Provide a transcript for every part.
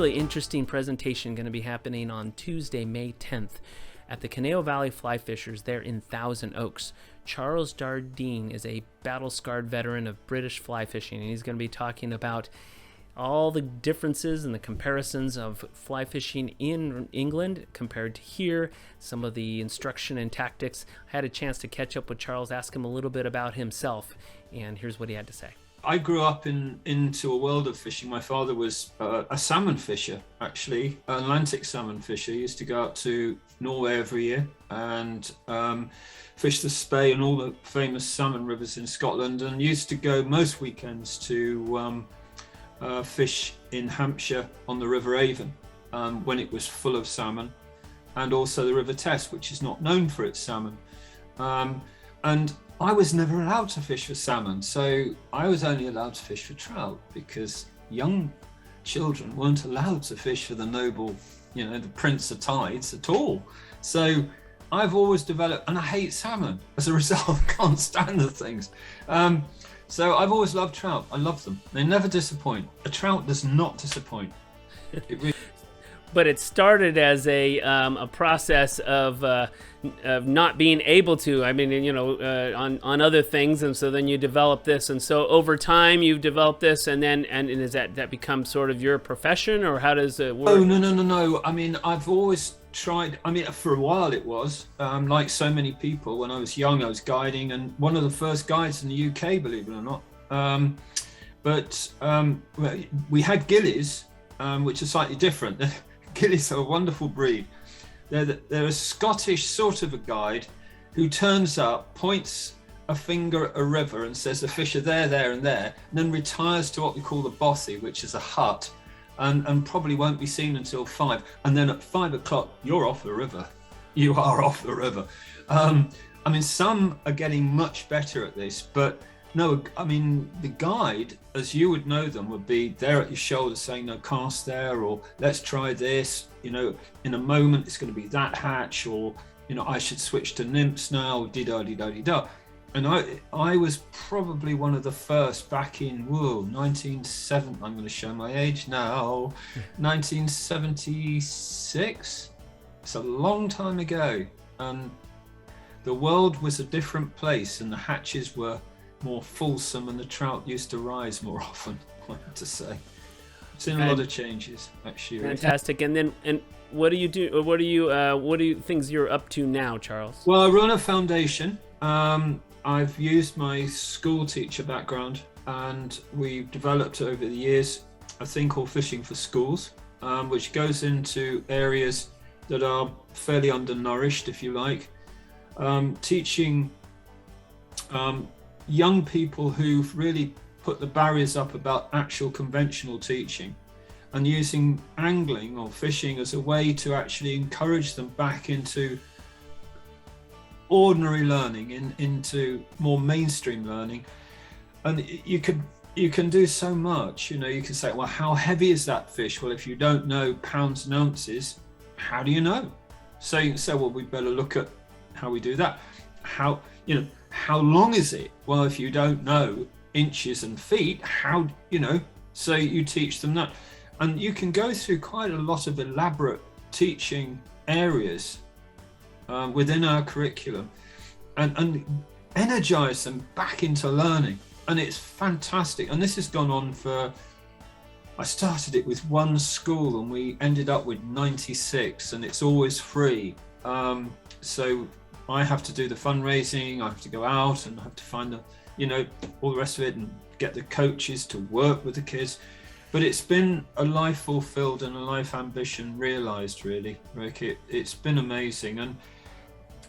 really interesting presentation going to be happening on Tuesday, May 10th at the Conejo Valley Fly Fishers there in Thousand Oaks. Charles Jardine is a battle-scarred veteran of British fly fishing, and he's going to be talking about all the differences and the comparisons of fly fishing in England compared to here, some of the instruction and tactics. I had a chance to catch up with Charles, ask him a little bit about himself, and here's what he had to say. I grew up into a world of fishing. My father was a salmon fisher, actually, an Atlantic salmon fisher. He used to go out to Norway every year and fish the Spey and all the famous salmon rivers in Scotland, and used to go most weekends to fish in Hampshire on the River Avon when it was full of salmon, and also the River Test, which is not known for its salmon. And I was never allowed to fish for salmon, so I was only allowed to fish for trout because young children weren't allowed to fish for the noble, the Prince of Tides at all. So I've always developed, and I hate salmon as a result. I can't stand the things. So I've always loved trout. I love them. They never disappoint. A trout does not disappoint. It really. But it started as a process of not being able to. I mean, on other things, and so then you develop this, and so over time you've developed this, and is that becomes sort of your profession, or how does it work? Oh no. I mean, I've always tried. I mean, for a while it was like so many people. When I was young, I was guiding, and one of the first guides in the UK, believe it or not. But we had gillies, which are slightly different. Gillies are a wonderful breed. They're a Scottish sort of a guide who turns up, points a finger at a river and says the fish are there, there and there, and then retires to what we call the bothy, which is a hut, and probably won't be seen until 5. And then at 5 o'clock, you're off the river. You are off the river. I mean, some are getting much better at this, but no, I mean, the guide, as you would know them, would be there at your shoulder saying, no, cast there, or let's try this, in a moment it's going to be that hatch, or, I should switch to nymphs now, dee-da-dee-da-dee-da. And I was probably one of the first back in, 1970, I'm going to show my age now, 1976. It's a long time ago. And the world was a different place, and the hatches were more fulsome, and the trout used to rise more often, I have to say. Seen a lot of changes, actually. Fantastic. And what do you do? What are you things you're up to now, Charles? Well, I run a foundation. I've used my school teacher background, and we've developed over the years a thing called Fishing for Schools, which goes into areas that are fairly undernourished, if you like, teaching young people who've really put the barriers up about actual conventional teaching, and using angling or fishing as a way to actually encourage them back into ordinary learning, into more mainstream learning. And you can do so much. You can say, well, how heavy is that fish? Well, if you don't know pounds and ounces, how do you know? So you can say, well, we'd better look at how we do that. How long is it? Well, if you don't know inches and feet, so you teach them that. And you can go through quite a lot of elaborate teaching areas within our curriculum and energize them back into learning. And it's fantastic. And this has gone on I started it with one school, and we ended up with 96, and it's always free. So I have to do the fundraising, I have to go out, and I have to find all the rest of it, and get the coaches to work with the kids. But it's been a life fulfilled and a life ambition realized, really, Rick. It's been amazing, and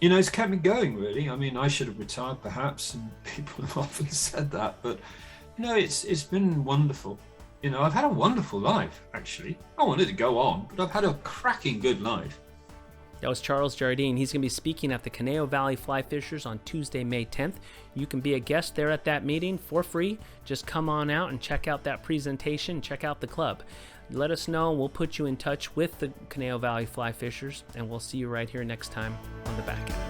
it's kept me going, really. I mean, I should have retired perhaps, and people have often said that, but it's been wonderful. I've had a wonderful life, actually. I wanted to go on, but I've had a cracking good life. That was Charles Jardine. He's going to be speaking at the Conejo Valley Fly Fishers on Tuesday, May 10th. You can be a guest there at that meeting for free. Just come on out and check out that presentation, check out the club. Let us know, and we'll put you in touch with the Conejo Valley Fly Fishers, and we'll see you right here next time on The Back End.